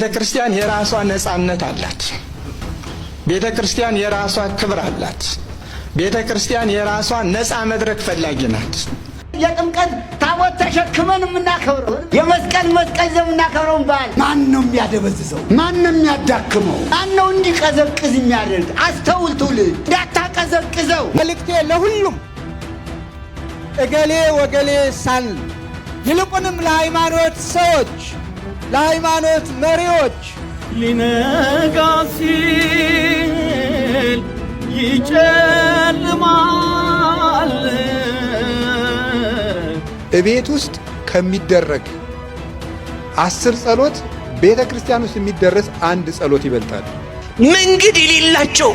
ቤተክርስቲያን የራሷ ነጻነት አላት። ቤተክርስቲያን የራሷ ክብር አላት። ቤተክርስቲያን የራሷ ነጻ መድረክ ፈላጊ ናት። የጥምቀት ታቦት ተሸክመን የምናከብረው የመስቀል ይዘን የምናከብረው በዓል ማን ነው የሚያደበዝዘው? ማን ነው የሚያዳክመው? ማን ነው እንዲቀዘቅዝ የሚያደርግ? አስተውል ትውልድ፣ እንዳታቀዘቅዘው። መልእክቴ ለሁሉም እገሌ ወገሌ ሳል ይልቁንም ለሃይማኖት ሰዎች፣ ለሃይማኖት መሪዎች ሊነጋ ሲል ይጨልማል። እቤት ውስጥ ከሚደረግ 10 ጸሎት ቤተ ክርስቲያን ውስጥ የሚደረስ አንድ ጸሎት ይበልጣል። መንገድ የሌላቸው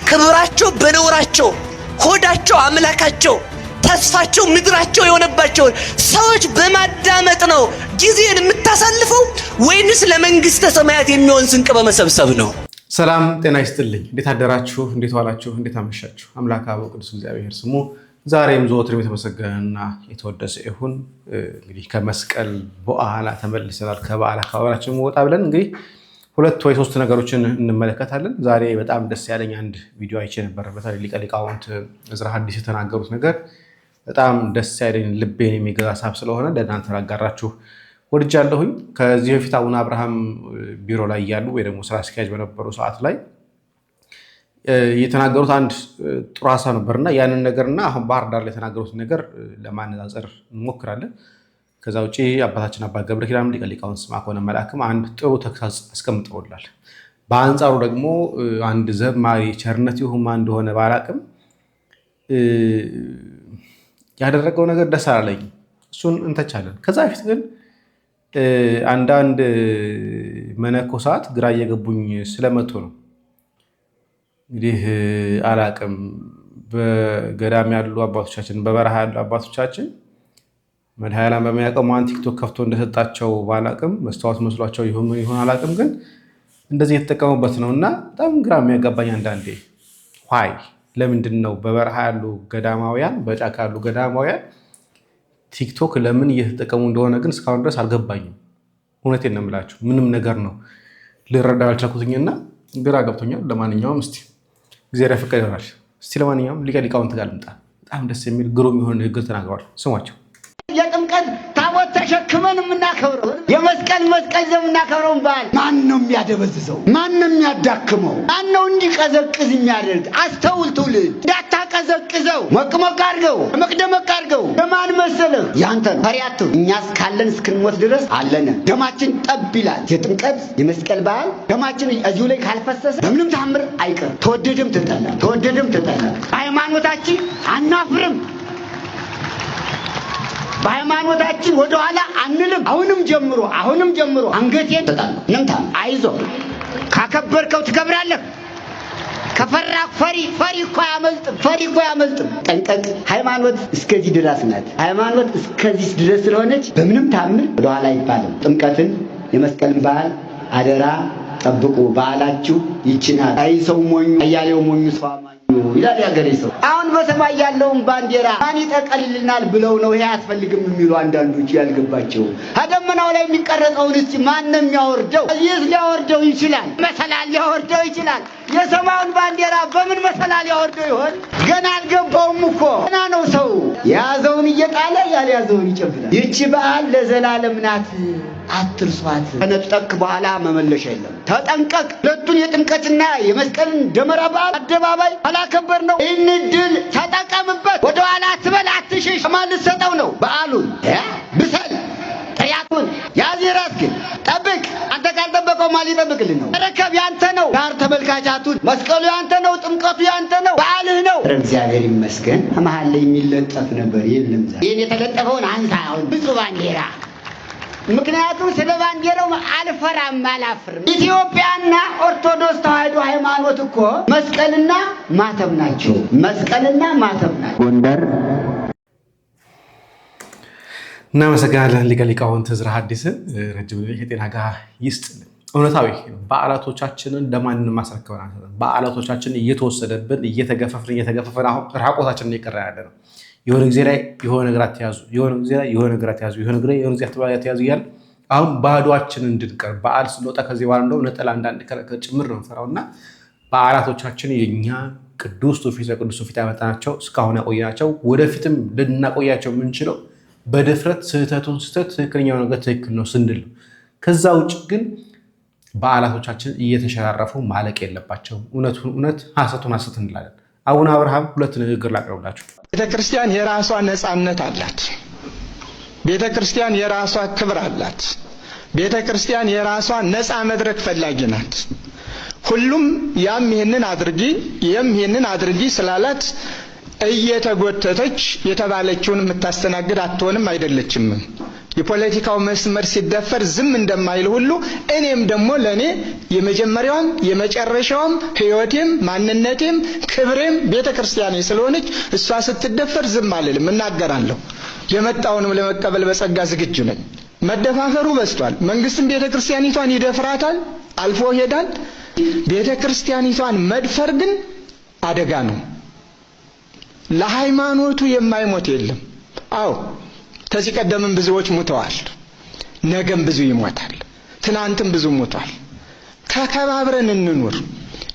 ክብራቸው በነውራቸው ሆዳቸው አምላካቸው ተስፋቸው ምድራቸው የሆነባቸውን ሰዎች በማዳመጥ ነው ጊዜን የምታሳልፈው ወይንስ ለመንግስተ ሰማያት የሚሆን ስንቅ በመሰብሰብ ነው? ሰላም ጤና ይስጥልኝ። እንዴት አደራችሁ? እንዴት ዋላችሁ? እንዴት አመሻችሁ? አምላክ አበው ቅዱስ እግዚአብሔር ስሙ ዛሬም ዘወትርም የተመሰገነና የተወደሰ ይሁን። እንግዲህ ከመስቀል በኋላ ተመልሰናል። ከበዓል አካባቢያችን ወጣ ብለን እንግዲህ 2 ወይ 3 ነገሮችን እንመለከታለን። ዛሬ በጣም ደስ ያለኝ አንድ ቪዲዮ አይቼ ነበር። በተለይ ሊቀ ሊቃውንት ዕዝራ ሐዲስ የተናገሩት ነገር በጣም ደስ ያለኝ ልቤን የሚገዛ ሀሳብ ስለሆነ ለእናንተ ላጋራችሁ ወድጃለሁኝ። ከዚህ በፊት አቡነ አብርሃም ቢሮ ላይ ያሉ ወይ ደግሞ ስራ አስኪያጅ በነበሩ ሰዓት ላይ የተናገሩት አንድ ጥሩ ሀሳብ ነበርና ያንን ነገርና አሁን ባህር ዳር ላይ የተናገሩት ነገር ለማነጻጸር እንሞክራለን። ከዛ ውጪ አባታችን አባ ገብረ ኪዳን ሊቀ ሊቃውንት ስምዐኮነ መልአክም አንድ ጥሩ ተግሳጽ አስቀምጠውላል። በአንጻሩ ደግሞ አንድ ዘማሪ ቸርነት ይሁን ማን እንደሆነ ባላቅም ያደረገው ነገር ደስ አላለኝ። እሱን እንተቻለን። ከዛ በፊት ግን አንዳንድ መነኮሳት ግራ እየገቡኝ ስለመጡ ነው። እንግዲህ አላቅም በገዳም ያሉ አባቶቻችን በበረሃ ያሉ አባቶቻችን መድኃኔዓለም በሚያውቀው ማን ቲክቶክ ከፍቶ እንደሰጣቸው ባላቅም መስታወት መስሏቸው ይሁን አላቅም፣ ግን እንደዚህ የተጠቀሙበት ነውና በጣም ግራ የሚያጋባኝ አንዳንዴ ዋይ ለምንድን ነው በበረሃ ያሉ ገዳማውያን በጫካ ያሉ ገዳማውያን ቲክቶክ ለምን እየተጠቀሙ እንደሆነ ግን እስካሁን ድረስ አልገባኝም። እውነቴን ነው የምላችሁ፣ ምንም ነገር ነው ልረዳ አልቻልኩትኝና ግራ ገብቶኛል። ለማንኛውም እስቲ እግዚአብሔር ያፈቀደ ይሆናል። እስቲ ለማንኛውም ሊቀ ሊቃውንት ጋር ልምጣ። በጣም ደስ የሚል ግሩም የሆነ ንግግር ተናግረዋል። ስሟቸው። የጥምቀት ታቦት ተሸክመን የምናከብረው የመስቀል ይዘን የምናከብረው በዓል ማን ነው የሚያደበዝዘው? ማን ነው የሚያዳክመው? ማን ነው እንዲቀዘቅዝ የሚያደርግ? አስተውል ትውልድ፣ እንዳታቀዘቅዘው። ሞቅሞቅ አድርገው፣ ደመቅ አድርገው። ለማን መሰለህ? ያንተ ነው። ፈሪያቱ እኛስ ካለን እስክንሞት ድረስ አለን። ደማችን ጠብ ይላል። የጥምቀት የመስቀል በዓል ደማችን እዚሁ ላይ ካልፈሰሰ በምንም ታምር አይቀር። ተወደደም ተጠላ ሃይማኖታችን አናፍርም። በሃይማኖታችን ወደኋላ አንልም። አሁንም ጀምሮ አንገቴን ተጣለው። ንምታ አይዞ ካከበርከው ትከብራለህ። ከፈራ ፈሪ እኮ አያመልጥም። ጠንቀቅ። ሃይማኖት እስከዚህ ድረስ ናት። ሃይማኖት እስከዚህ ድረስ ስለሆነች በምንም ታምር ወደኋላ አይባልም። ጥምቀትን የመስቀልን በዓል አደራ ጠብቁ። በዓላችሁ ይችናል። አይ ሰው ሞኙ አያሌው ሞኙ ሰው አማኙ ይላል ያገሬ ሰው። አሁን በሰማይ ያለውን ባንዲራ ማን ይጠቀልልናል ብለው ነው ይሄ አያስፈልግም የሚሉ አንዳንዶች ያልገባቸው። ከደመናው ላይ የሚቀረጸውን እስቲ ማን ነው የሚያወርደው? ይህ ሊያወርደው ይችላል። መሰላል ሊያወርደው ይችላል። የሰማዩን ባንዲራ በምን መሰላል ያወርደው ይሆን? ገና አልገባውም እኮ ገና ነው። ሰው የያዘውን እየጣለ ያልያዘውን ይጨብጣል። ይቺ በዓል ለዘላለም ናት፣ አትርሷት። ከነጠቅ በኋላ መመለሻ የለም። ተጠንቀቅ። ሁለቱን የጥምቀትና የመስቀልን ደመራ በዓል አደባባይ አላከበር ነው። ይህን ድል ተጠቀምበት። ወደኋላ አትበል፣ አትሽሽ። ማን ልትሰጠው ነው በዓሉን? ብሰል ጥያቱን ያዚራት ግን ጠብቅ። አንተ ካልጠበቀው ማን ሊጠብቅልን ነው? ረከብ ያንተ ነው። ጋር ተመልካቻቱን መስቀሉ ያንተ ነው። ጥምቀቱ ያንተ ነው። በዓልህ ነው። እግዚአብሔር ይመስገን። መሀል ላይ የሚለጠፍ ነበር፣ የለም። ይህን የተለጠፈውን አንሳ። አሁን ብፁዕ ባንዲራ ምክንያቱም ስለ ባንዲራው አላፍርም። ኢትዮጵያና ኦርቶዶክስ ተዋሕዶ ሃይማኖት እኮ መስቀልና ማተብ ናቸው። ጎንደር እናመሰግናለን ሊቀ ሊቃውንት ዕዝራ ሐዲስን ረጅም የጤና ጋር ይስጥልን። እውነታዊ በዓላቶቻችንን ለማንም ማስረከበን አንተ በዓላቶቻችንን እየተወሰደብን እየተገፈፈን አሁን ራቆታችንን እየቀረ ያለ ነው። የሆነ ጊዜ ላይ የሆነ ነገር አትያዙ፣ የሆነ ጊዜ ላይ የሆነ ነገር አትያዙ፣ የሆነ ጊዜ አትያዙ እያለ አሁን ባዶአችን እንድንቀር በዓል ስንወጣ ከዚህ በኋላ እንደውም ነጠላ አንዳንድ ጭምር ነው የምፈራውና በዓላቶቻችን የኛ ቅዱስ ትውፊት ያመጣናቸው እስካሁን ያቆየናቸው ወደፊትም ልናቆያቸው የምንችለው በድፍረት ስህተቱን ስህተት ትክክለኛው ነገር ትክክል ነው ስንል ነው። ከዛ ውጭ ግን በዓላቶቻችን እየተሸራረፉ ማለቅ የለባቸውም። እውነቱን እውነት ሐሰቱን ሐሰት እንላለን። አቡነ አብርሃም ሁለት ንግግር ላቅርብላችሁ። ቤተክርስቲያን የራሷ ነፃነት አላት። ቤተክርስቲያን የራሷ ክብር አላት። ቤተክርስቲያን የራሷ ነፃ መድረክ ፈላጊ ናት። ሁሉም ያም ይሄንን አድርጊ ስላላት እየተጎተተች የተባለችውን የምታስተናግድ አትሆንም፣ አይደለችም። የፖለቲካው መስመር ሲደፈር ዝም እንደማይል ሁሉ እኔም ደግሞ ለኔ የመጀመሪያውም የመጨረሻውም ሕይወቴም ማንነቴም ክብሬም ቤተክርስቲያኔ ስለሆነች እሷ ስትደፈር ዝም አልልም፣ እናገራለሁ። የመጣውንም ለመቀበል በጸጋ ዝግጁ ነኝ። መደፋፈሩ በዝቷል። መንግስትም ቤተክርስቲያኒቷን ይደፍራታል፣ አልፎ ይሄዳል። ቤተክርስቲያኒቷን መድፈር ግን አደጋ ነው። ለሃይማኖቱ የማይሞት የለም። አዎ ከዚህ ቀደምም ብዙዎች ሙተዋል፣ ነገም ብዙ ይሞታል፣ ትናንትም ብዙ ሞቷል። ተከባብረን እንኑር፣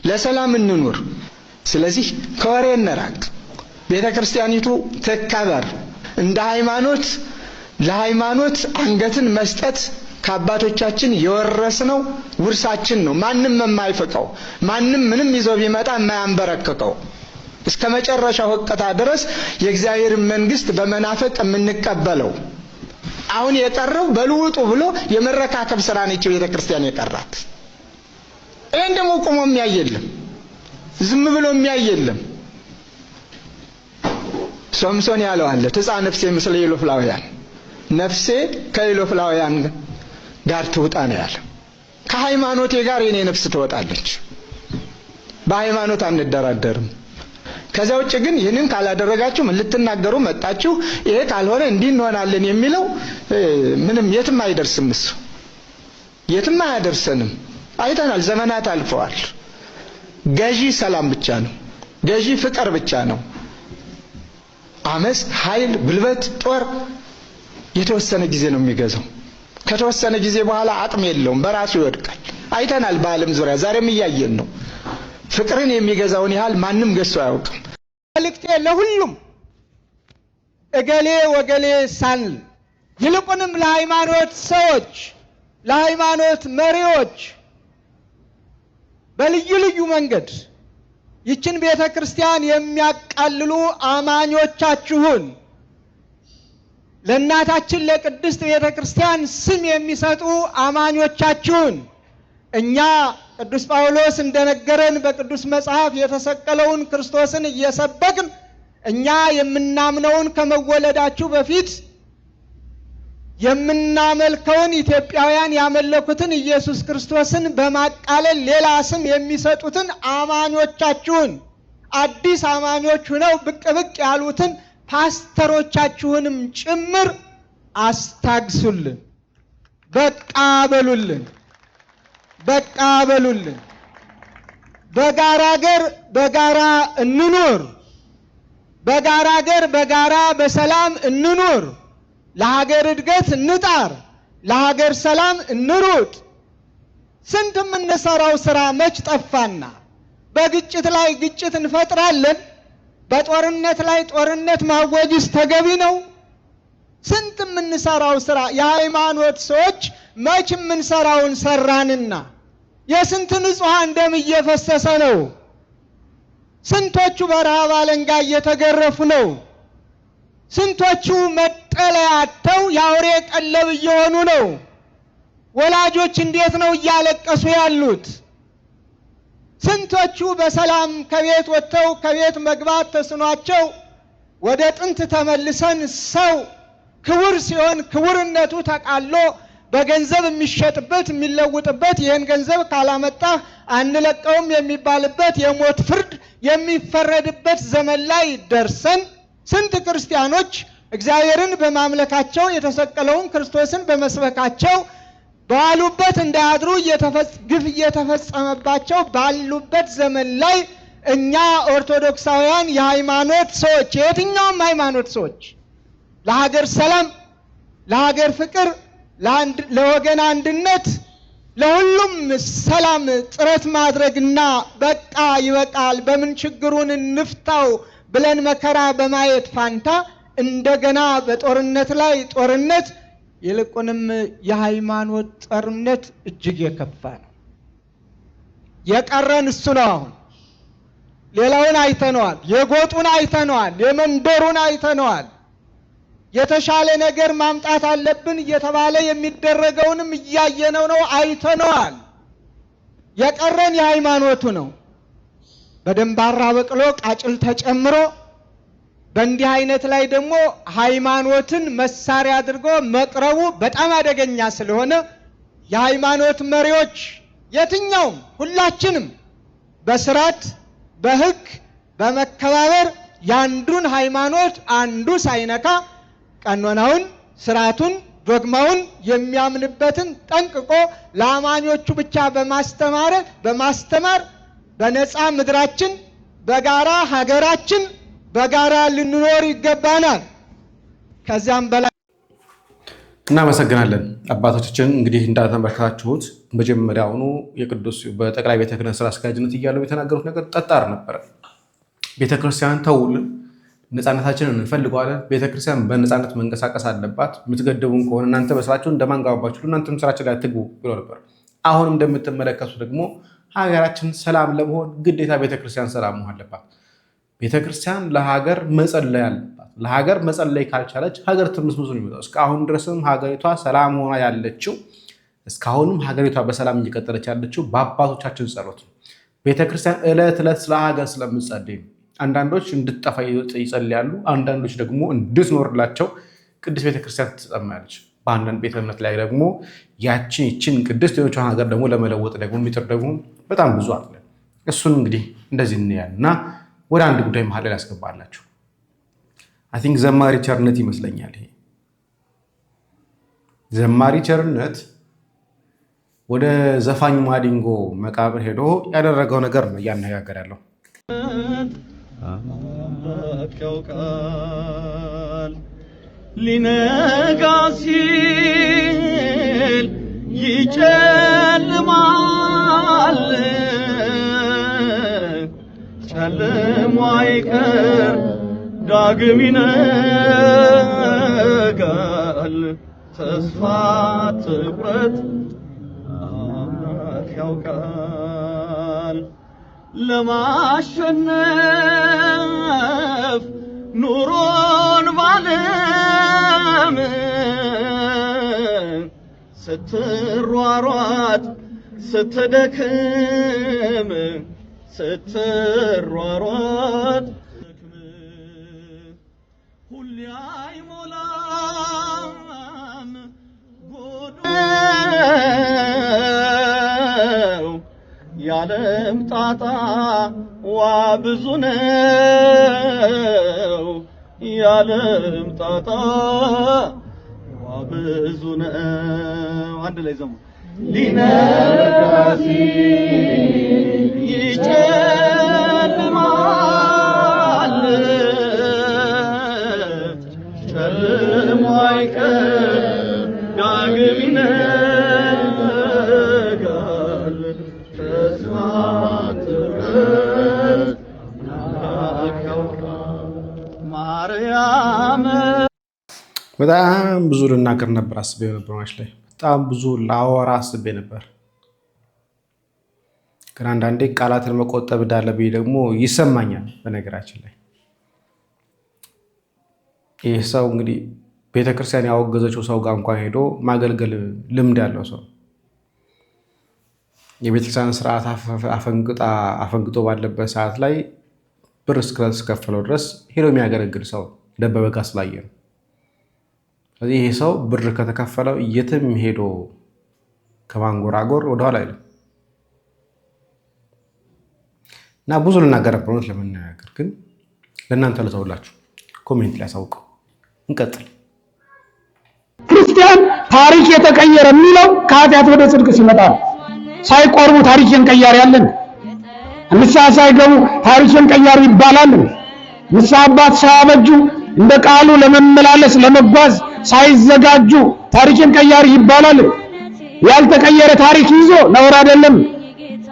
ለሰላም እንኑር። ስለዚህ ከወሬ እንራቅ። ቤተክርስቲያኒቱ ተከበር። እንደ ሃይማኖት ለሃይማኖት አንገትን መስጠት ከአባቶቻችን የወረስነው ውርሳችን ነው። ማንም የማይፈቀው ማንም ምንም ይዞ ቢመጣ የማያንበረክከው እስከ መጨረሻው ወቀታ ድረስ የእግዚአብሔር መንግስት በመናፈቅ የምንቀበለው። አሁን የቀረው በልውጡ ብሎ የመረካከብ ስራ ነች ቤተክርስቲያን የቀራት። ይሄን ደግሞ ቆሞ የሚያየለም ዝም ብሎ የሚያየለም። ሶምሶን ያለው አለ ትጻ ነፍሴ ምስለ ኢሎፍላውያን፣ ነፍሴ ከኢሎፍላውያን ጋር ትውጣ ነው ያለ። ከሃይማኖቴ ጋር የኔ ነፍስ ትወጣለች። በሃይማኖት አንደራደርም። ከዛ ውጭ ግን ይህንን ካላደረጋችሁ ምን ልትናገሩ መጣችሁ፣ ይሄ ካልሆነ እንዲህ እንሆናለን የሚለው ምንም የትም አይደርስም። እሱ የትም አያደርሰንም። አይተናል፣ ዘመናት አልፈዋል። ገዢ ሰላም ብቻ ነው፣ ገዢ ፍቅር ብቻ ነው። አመፅ፣ ኃይል፣ ጉልበት፣ ጦር የተወሰነ ጊዜ ነው የሚገዛው። ከተወሰነ ጊዜ በኋላ አቅም የለውም፣ በራሱ ይወድቃል። አይተናል በዓለም ዙሪያ ዛሬም እያየን ነው። ፍቅርን የሚገዛውን ያህል ማንም ገዝቶ አያውቅም። መልእክቴ ለሁሉም እገሌ ወገሌ ሳንል ይልቁንም ለሃይማኖት ሰዎች፣ ለሃይማኖት መሪዎች በልዩ ልዩ መንገድ ይችን ቤተ ክርስቲያን የሚያቃልሉ አማኞቻችሁን ለእናታችን ለቅድስት ቤተ ክርስቲያን ስም የሚሰጡ አማኞቻችሁን እኛ ቅዱስ ጳውሎስ እንደነገረን በቅዱስ መጽሐፍ የተሰቀለውን ክርስቶስን እየሰበክን እኛ የምናምነውን ከመወለዳችሁ በፊት የምናመልከውን ኢትዮጵያውያን ያመለኩትን ኢየሱስ ክርስቶስን በማቃለል ሌላ ስም የሚሰጡትን አማኞቻችሁን አዲስ አማኞች ሆነው ብቅ ብቅ ያሉትን ፓስተሮቻችሁንም ጭምር አስታግሱልን፣ በቃ በሉልን፣ በቃ በሉልን። በጋራ ሀገር በጋራ እንኑር፣ በጋራ ሀገር በጋራ በሰላም እንኑር። ለሀገር እድገት እንጣር፣ ለሀገር ሰላም እንሩጥ። ስንት የምንሰራው ስራ መች ጠፋና? በግጭት ላይ ግጭት እንፈጥራለን። በጦርነት ላይ ጦርነት ማወጅስ ተገቢ ነው? ስንት የምንሰራው ስራ የሃይማኖት ሰዎች መች የምንሰራውን ሰራንና? የስንት ንጹሐን ደም እየፈሰሰ ነው። ስንቶቹ በረሃብ አለንጋ እየተገረፉ ነው። ስንቶቹ መጠለያ አጥተው የአውሬ ቀለብ እየሆኑ ነው። ወላጆች እንዴት ነው እያለቀሱ ያሉት? ስንቶቹ በሰላም ከቤት ወጥተው ከቤት መግባት ተስኗቸው ወደ ጥንት ተመልሰን ሰው ክቡር ሲሆን ክቡርነቱ ተቃሎ በገንዘብ የሚሸጥበት የሚለውጥበት ይህን ገንዘብ ካላመጣህ አንለቀውም የሚባልበት የሞት ፍርድ የሚፈረድበት ዘመን ላይ ደርሰን ስንት ክርስቲያኖች እግዚአብሔርን በማምለካቸው የተሰቀለውን ክርስቶስን በመስበካቸው ባሉበት እንዳያድሩ ግፍ እየተፈጸመባቸው ባሉበት ዘመን ላይ እኛ ኦርቶዶክሳውያን የሃይማኖት ሰዎች የየትኛውም ሃይማኖት ሰዎች ለሀገር ሰላም፣ ለሀገር ፍቅር፣ ለወገን አንድነት ለሁሉም ሰላም ጥረት ማድረግና በቃ ይበቃል በምን ችግሩን እንፍታው ብለን መከራ በማየት ፋንታ እንደገና በጦርነት ላይ ጦርነት ይልቁንም የሃይማኖት ጦርነት እጅግ የከፋ ነው። የቀረን እሱ ነው። አሁን ሌላውን አይተነዋል፣ የጎጡን አይተነዋል፣ የመንደሩን አይተነዋል። የተሻለ ነገር ማምጣት አለብን እየተባለ የሚደረገውንም እያየነው ነው፣ አይተነዋል። የቀረን የሃይማኖቱ ነው። በደንባራ በቅሎ ቃጭል ተጨምሮ በእንዲህ አይነት ላይ ደግሞ ሃይማኖትን መሳሪያ አድርጎ መቅረቡ በጣም አደገኛ ስለሆነ የሃይማኖት መሪዎች የትኛውም ሁላችንም በስርዓት በሕግ በመከባበር ያንዱን ሃይማኖት አንዱ ሳይነካ ቀኖናውን ስርዓቱን ዶግማውን የሚያምንበትን ጠንቅቆ ለአማኞቹ ብቻ በማስተማር በነፃ ምድራችን በጋራ ሀገራችን በጋራ ልንኖር ይገባናል። ከዚያም በላይ እናመሰግናለን። አባቶቻችን እንግዲህ እንዳተመለከታችሁት መጀመሪያውኑ የቅዱስ በጠቅላይ ቤተ ክህነት ስራ አስኪያጅነት እያሉ የተናገሩት ነገር ጠጣር ነበረ። ቤተክርስቲያን ተውልን፣ ነፃነታችንን እንፈልገዋለን፣ ቤተክርስቲያን በነፃነት መንቀሳቀስ አለባት፣ የምትገደቡን ከሆነ እናንተ በስራችሁ እንደማንጋባባችሁ እናንተም ስራችን ላይ አትግቡ ብሎ ነበር። አሁን እንደምትመለከቱ ደግሞ ሀገራችን ሰላም ለመሆን ግዴታ ቤተክርስቲያን ሰላም መሆን አለባት። ቤተክርስቲያን ለሀገር መጸለይ አለባት። ለሀገር መጸለይ ካልቻለች ሀገር ትርምስምስ ነው የሚመጣው። እስካሁን ድረስም ሀገሪቷ ሰላም ሆና ያለችው እስካሁንም ሀገሪቷ በሰላም እየቀጠለች ያለችው በአባቶቻችን ጸሎት ነው። ቤተክርስቲያን ዕለት ዕለት ስለ ሀገር ስለምጸልይ ነው። አንዳንዶች እንድትጠፋ ይጸልያሉ፣ አንዳንዶች ደግሞ እንድትኖርላቸው ቅድስት ቤተክርስቲያን ትጸልያለች። በአንዳንድ ቤተ እምነት ላይ ደግሞ ይችን ቅድስት የሆነችውን ሀገር ደግሞ ለመለወጥ ደግሞ የሚጥር ደግሞ በጣም ብዙ አለ። እሱን እንግዲህ እንደዚህ እንያለን እና ወደ አንድ ጉዳይ መሀል ላይ ያስገባላችሁ። አይ ቲንክ ዘማሪ ቸርነት ይመስለኛል። ይሄ ዘማሪ ቸርነት ወደ ዘፋኝ ማዲንጎ መቃብር ሄዶ ያደረገው ነገር ነው እያነጋገር ያለው። ያውቃል ሊነጋ ሲል ይጨልማል፣ ጨልሞ አይቀር ዳግም ይነጋል። ተስፋ ትቁረጥ አምላክ ያውቃል። ለማሸነፍ ኑሮን ባለም ስትሯሯጥ ስትደክም ስትሯሯጥ ሁሌ አይሞላም ጎዶው ያለም ጣጣ ዋ ብዙ ነው፣ ያለም ጣጣ ዋ ብዙ ነው። አንድ ላይ ዘሙ ሊነጋ ሲል ይጨልማል፣ ጨልሞ አይቀር ዳግም ይነጋል። ተስፋ ትቁረጥ አምላክ ያውቃል። ማርያም በጣም ብዙ ልናገር ነበር አስቤ ነበር ማች ላይ በጣም ብዙ ላወራ አስቤ ነበር፣ ግን አንዳንዴ ቃላትን መቆጠብ እንዳለብኝ ደግሞ ይሰማኛል። በነገራችን ላይ ይህ ሰው እንግዲህ ቤተክርስቲያን ያወገዘችው ሰው ጋር እንኳን ሄዶ ማገልገል ልምድ ያለው ሰው የቤተክርስቲያን ስርዓት አፈንግጦ ባለበት ሰዓት ላይ ብር እስከከፈለው ድረስ ሄዶ የሚያገለግል ሰው ደበበ ጋር ስላየ ነው። ስለዚህ ይሄ ሰው ብር ከተከፈለው የትም ሄዶ ከማንጎራጎር ወደኋላ አይልም እና ብዙ ልናገር ነበር ለመናገር፣ ግን ለእናንተ ልተውላችሁ። ኮሜንት ላይ አሳውቁ። እንቀጥል። ክርስቲያን ታሪክ የተቀየረ የሚለው ከኃጢአት ወደ ጽድቅ ሲመጣ ነው። ሳይቆርቡ ታሪክን ቀያሪ ያለን፣ ንስሐ ሳይገቡ ታሪክን ቀያሪ ይባላል። ንስሐ አባት ሳያበጁ እንደ ቃሉ ለመመላለስ ለመጓዝ ሳይዘጋጁ ታሪክን ቀያሪ ይባላል። ያልተቀየረ ታሪክ ይዞ ነውር አይደለም።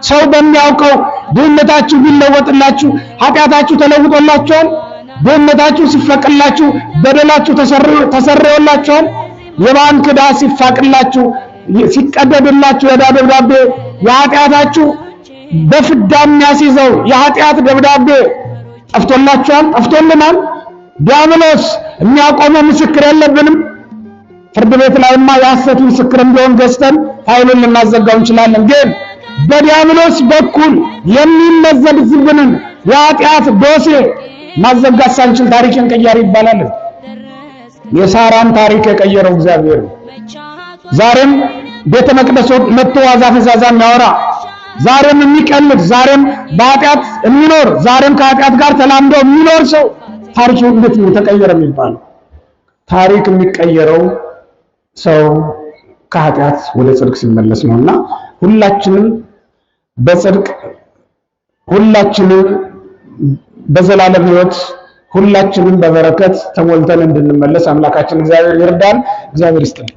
ሰው በሚያውቀው ድህነታችሁ ቢለወጥላችሁ ኃጢአታችሁ ተለውጦላችኋል። ድህነታችሁ ሲፈቅላችሁ በደላችሁ ተሰርዮላችኋል። የባንክ ዕዳ ሲፋቅላችሁ ሲቀደድላችሁ የዕዳ ደብዳቤ የኃጢአታችሁ በፍዳ የሚያስይዘው የኃጢአት ደብዳቤ ጠፍቶላችኋል፣ ጠፍቶልናል። ዲያብሎስ የሚያቆመው ምስክር የለብንም። ፍርድ ቤት ላይማ የሐሰት ምስክር ቢሆን ገዝተን ፋይሉን ልናዘጋው እንችላለን። ግን በዲያብሎስ በኩል የሚመዘዝብንን የኃጢአት ዶሴ ማዘጋት ሳንችል ታሪክን ቀያሪ ይባላል። የሳራን ታሪክ የቀየረው እግዚአብሔር ነው። ዛሬም ቤተ መቅደስ መጥቶ ዋዛ ፈዛዛ የሚያወራ ዛሬም የሚቀልድ ዛሬም በኃጢአት የሚኖር ዛሬም ከኃጢአት ጋር ተላምዶ የሚኖር ሰው ታሪክ እንዴት ነው ተቀየረ የሚባለው? ታሪክ የሚቀየረው ሰው ከኃጢአት ወደ ጽድቅ ሲመለስ ነውና ሁላችንም በጽድቅ ሁላችንም በዘላለም ሕይወት ሁላችንም በበረከት ተሞልተን እንድንመለስ አምላካችን እግዚአብሔር ይርዳን። እግዚአብሔር ይስጥልን።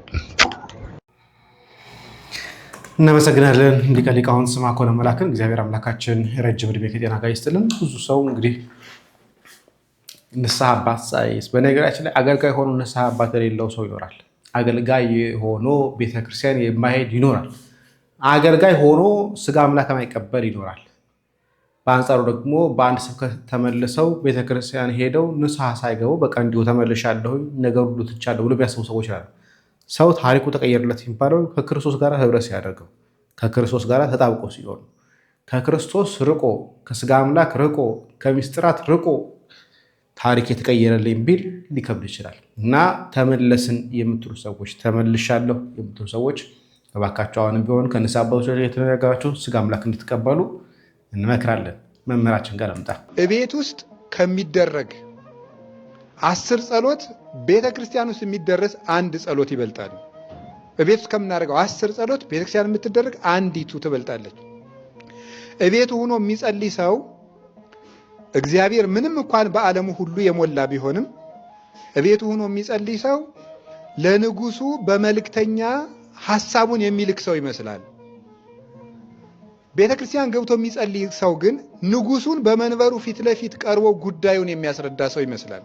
እናመሰግናለን። ሊቀ ሊቃውንት ስምዐኮነ መላክን እግዚአብሔር አምላካችን ረጅም ዕድሜ ከጤና ጋር ይስጥልን። ብዙ ሰው እንግዲህ ንስሐ አባት ሳይስ በነገራችን ላይ አገልጋይ ሆኖ ንስሐ አባት የሌለው ሰው ይኖራል። አገልጋይ ሆኖ ቤተክርስቲያን የማይሄድ ይኖራል። አገልጋይ ሆኖ ስጋ አምላክ የማይቀበል ይኖራል። በአንጻሩ ደግሞ በአንድ ስብከት ተመልሰው ቤተክርስቲያን ሄደው ንስሐ ሳይገቡ በቃ እንዲሁ ተመልሻለሁ ነገር ሁሉ ትቻለሁ ብሎ የሚያስቡ ሰዎች አሉ። ሰው ታሪኩ ተቀየረለት የሚባለው ከክርስቶስ ጋር ህብረት ሲያደርገው ከክርስቶስ ጋር ተጣብቆ ሲሆን ከክርስቶስ ርቆ ከስጋ አምላክ ርቆ ከምስጢራት ርቆ ታሪክ የተቀየረልኝ ቢል ሊከብድ ይችላል እና ተመለስን የምትሉ ሰዎች ተመልሻለሁ የምትሉ ሰዎች እባካችሁ አሁንም ቢሆን ከንስሐ አባቶች የተነጋገራችሁ ስጋ አምላክ እንድትቀበሉ እንመክራለን። መምህራችን ጋር አምጣ እቤት ውስጥ ከሚደረግ 10 ጸሎት ቤተ ክርስቲያን ውስጥ የሚደረስ አንድ ጸሎት ይበልጣል። እቤት ውስጥ ከምናደርገው 10 ጸሎት ቤተ ክርስቲያን የምትደረግ አንዲቱ ትበልጣለች። እቤቱ ሆኖ የሚጸልይ ሰው እግዚአብሔር ምንም እንኳን በዓለሙ ሁሉ የሞላ ቢሆንም እቤቱ ሆኖ የሚጸልይ ሰው ለንጉሱ በመልእክተኛ ሐሳቡን የሚልክ ሰው ይመስላል። ቤተ ክርስቲያን ገብቶ የሚጸልይ ሰው ግን ንጉሱን በመንበሩ ፊት ለፊት ቀርቦ ጉዳዩን የሚያስረዳ ሰው ይመስላል።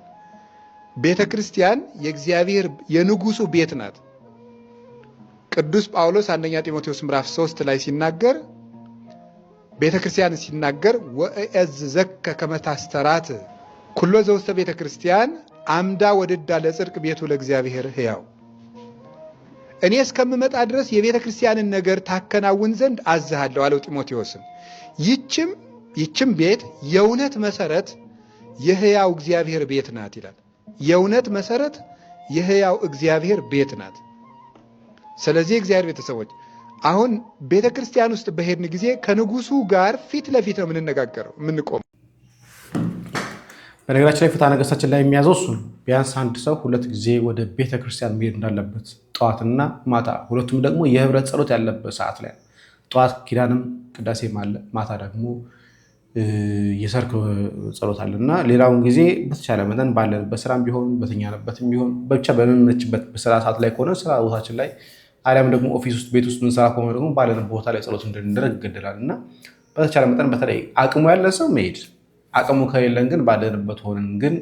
ቤተ ክርስቲያን የእግዚአብሔር የንጉሱ ቤት ናት። ቅዱስ ጳውሎስ አንደኛ ጢሞቴዎስ ምዕራፍ 3 ላይ ሲናገር ቤተ ክርስቲያን ሲናገር ወእዝዘከ ከመ ታስተራት ኩሎ ዘውስተ ቤተ ክርስቲያን አምዳ ወድዳ ለጽድቅ ቤቱ ለእግዚአብሔር ሕያው። እኔ እስከምመጣ ድረስ የቤተ ክርስቲያንን ነገር ታከናውን ዘንድ አዝሃለሁ አለው ጢሞቴዎስን። ይችም ቤት የእውነት መሰረት የሕያው እግዚአብሔር ቤት ናት ይላል። የእውነት መሰረት የሕያው እግዚአብሔር ቤት ናት። ስለዚህ እግዚአብሔር ቤተሰቦች አሁን ቤተ ክርስቲያን ውስጥ በሄድን ጊዜ ከንጉሱ ጋር ፊት ለፊት ነው የምንነጋገረው የምንቆመው። በነገራችን ላይ ፍትሐ ነገሥታችን ላይ የሚያዘው እሱ ነው። ቢያንስ አንድ ሰው 2 ጊዜ ወደ ቤተ ክርስቲያን መሄድ እንዳለበት ጠዋትና ማታ፣ ሁለቱም ደግሞ የህብረት ጸሎት ያለበት ሰዓት ላይ ጠዋት ኪዳንም ቅዳሴም አለ፣ ማታ ደግሞ የሰርክ ጸሎት አለ እና ሌላውን ጊዜ በተቻለ መጠን ባለንበት ስራም ቢሆን በተኛንበትም ቢሆን ብቻ በምንመችበት በስራ ሰዓት ላይ ከሆነ ስራ ቦታችን ላይ አሊያም ደግሞ ኦፊስ ውስጥ ቤት ውስጥ ምንሰራ ከሆነ ደግሞ ባለንበት ቦታ ላይ ጸሎት እንድንደረግ ይገደላል እና በተቻለ መጠን በተለይ አቅሙ ያለ ሰው መሄድ፣ አቅሙ ከሌለን ግን ባለንበት ሆነን ግን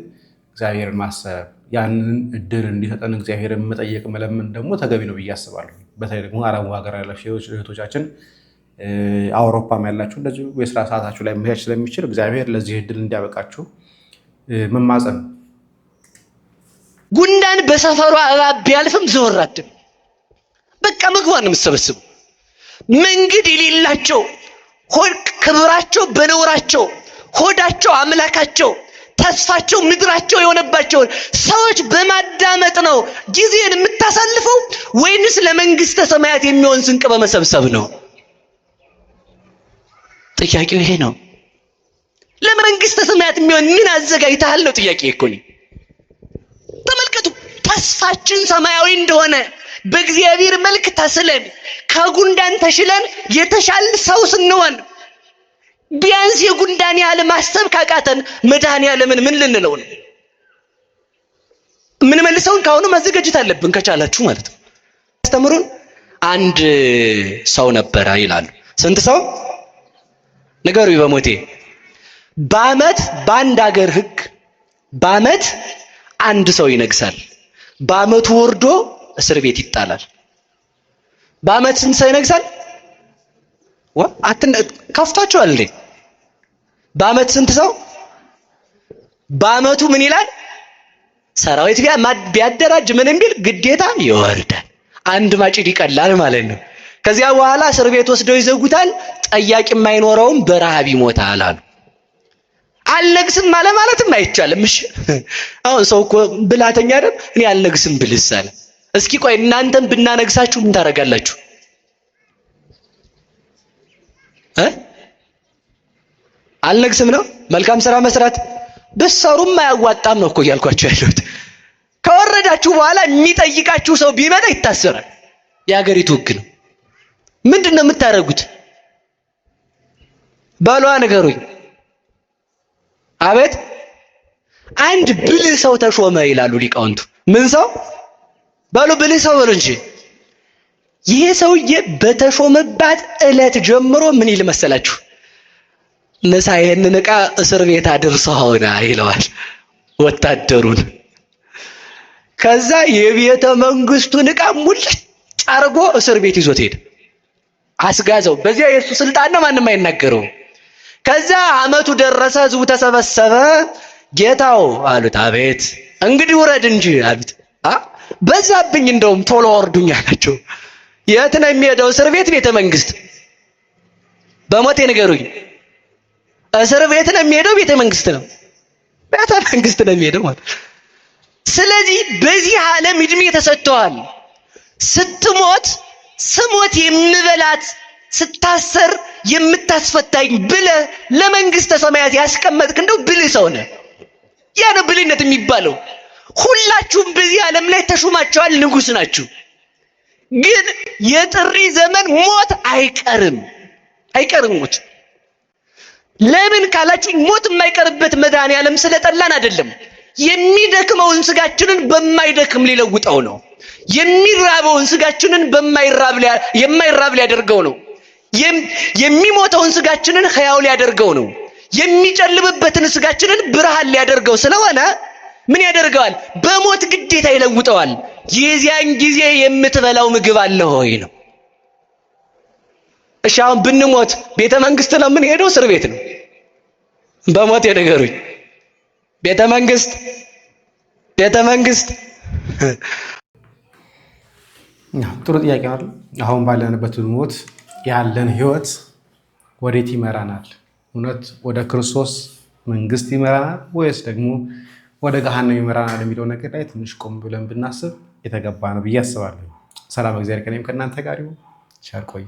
እግዚአብሔርን ማሰብ ያንን እድል እንዲሰጠን እግዚአብሔርን መጠየቅ መለመን ደግሞ ተገቢ ነው ብዬ አስባለሁ። በተለይ ደግሞ አረቡ ሀገር ያላችሁ እህቶቻችን አውሮፓም ያላችሁ እንደዚሁ የስራ ሰዓታችሁ ላይ መሄድ ስለሚችል እግዚአብሔር ለዚህ እድል እንዲያበቃችሁ መማፀን። ጉንዳን በሰፈሯ እባብ ቢያልፍም ዘወር አትልም። በቃ ምግቧን ነው የምትሰበስበው። መንገድ የሌላቸው ክብራቸው በነውራቸው ሆዳቸው አምላካቸው ተስፋቸው ምድራቸው የሆነባቸውን ሰዎች በማዳመጥ ነው ጊዜን የምታሳልፈው ወይንስ ለመንግስተ ሰማያት የሚሆን ስንቅ በመሰብሰብ ነው? ጥያቄው ይሄ ነው። ለመንግስተ ሰማያት የሚሆን ምን አዘጋጅተሃል ነው ጥያቄ እኮ ነው። ተመልከቱ፣ ተስፋችን ሰማያዊ እንደሆነ በእግዚአብሔር መልክ ተስለን ከጉንዳን ተሽለን የተሻለ ሰው ስንሆን ቢያንስ የጉንዳን ያህል ማሰብ ካቃተን መድኃኔዓለምን ምን ልንለው ነው? ምን መልሰውን ካሁኑ ማዘጋጀት አለብን ከቻላችሁ ማለት ነው። ያስተምሩን አንድ ሰው ነበረ ይላሉ። ስንት ሰው ነገሩ? በሞቴ በአመት በአንድ ሀገር ህግ በአመት አንድ ሰው ይነግሳል። በአመቱ ወርዶ እስር ቤት ይጣላል። በአመት ስንት ሰው ይነግሳል? ከፍቷቸዋል እንዴ? በአመት ስንት ሰው? በአመቱ ምን ይላል? ሰራዊት ቢያደራጅ ምንም ቢል ግዴታ ይወርዳል። አንድ ማጭድ ይቀላል ማለት ነው። ከዚያ በኋላ እስር ቤት ወስደው ይዘጉታል። ጠያቂ የማይኖረውም በረሃብ ይሞታል አሉ። አልነግስም ማለትም አይቻልም። እሺ አሁን ሰው እኮ ብላተኛ አይደል? እኔ አልነግስም ብልስ አለ። እስኪ ቆይ እናንተም ብናነግሳችሁ ምን ታደርጋላችሁ? አልነግስም ነው መልካም ስራ መስራት ብትሰሩም አያዋጣም ነው እኮ እያልኳችሁ ያለሁት። ከወረዳችሁ በኋላ የሚጠይቃችሁ ሰው ቢመጣ ይታሰራል። የሀገሪቱ ህግ ነው። ምንድነው የምታደርጉት? ባሏ ነገሩኝ። አቤት አንድ ብልህ ሰው ተሾመ ይላሉ ሊቃውንቱ። ምን ሰው ባሉ? ብልህ ሰው በሉ እንጂ። ይሄ ሰውዬ በተሾመባት ዕለት ጀምሮ ምን ይል መሰላችሁ? ነሳ ይሄንን ዕቃ እስር ቤት አድርሰውና ይለዋል ወታደሩን። ከዛ የቤተ መንግስቱን ዕቃ ሙልጭ አርጎ እስር ቤት ይዞት ሄደ። አስጋዘው። በዚያ የሱ ስልጣን ነው፣ ማንም አይናገረው። ከዛ አመቱ ደረሰ፣ ህዝቡ ተሰበሰበ። ጌታው አሉት። አቤት። እንግዲህ ውረድ እንጂ አሉት። በዛብኝ፣ እንደውም ቶሎ ወርዱኝ አላቸው። የት ነው የሚሄደው? እስር ቤት? ቤተ መንግስት? በሞቴ ንገሩኝ። እስር ቤት ነው የሚሄደው? ቤተ መንግስት ነው? ቤተ መንግስት ነው የሚሄደው ማለት። ስለዚህ በዚህ ዓለም እድሜ ተሰጥቷል። ስትሞት ስሞት የምበላት ስታሰር የምታስፈታኝ ብለህ ለመንግስተ ሰማያት ያስቀመጥክ እንደው ብልህ ሰው ነህ። ያ ነው ብልህነት የሚባለው። ሁላችሁም በዚህ ዓለም ላይ ተሹማችኋል፣ ንጉስ ናችሁ። ግን የጥሪ ዘመን ሞት አይቀርም ሞት። ለምን ካላችሁ ሞት የማይቀርበት መድኃኒዓለም ስለጠላን አይደለም። የሚደክመውን ስጋችንን በማይደክም ሊለውጠው ነው። የሚራበውን ስጋችንን የማይራብ ሊያደርገው ነው። የሚሞተውን ስጋችንን ሕያው ሊያደርገው ነው። የሚጨልምበትን ስጋችንን ብርሃን ሊያደርገው ስለሆነ ምን ያደርገዋል? በሞት ግዴታ ይለውጠዋል። የዚያን ጊዜ የምትበላው ምግብ አለ ሆይ ነው። እሺ አሁን ብንሞት ቤተ መንግስት ነው የምንሄደው? እስር ቤት ነው? በሞት የነገሩኝ። ቤተ መንግስት ጥሩ ጥያቄ ነው። አሁን ባለንበት ሞት ያለን ህይወት ወዴት ይመራናል? እውነት ወደ ክርስቶስ መንግስት ይመራናል ወይስ ደግሞ ወደ ገሃነም ይመራናል የሚለው ነገር ላይ ትንሽ ቆም ብለን ብናስብ የተገባ ነው ብዬ አስባለሁ። ሰላም እግዚአብሔር ከእናንተ ጋር ይሁን። ቸር ቆዩ።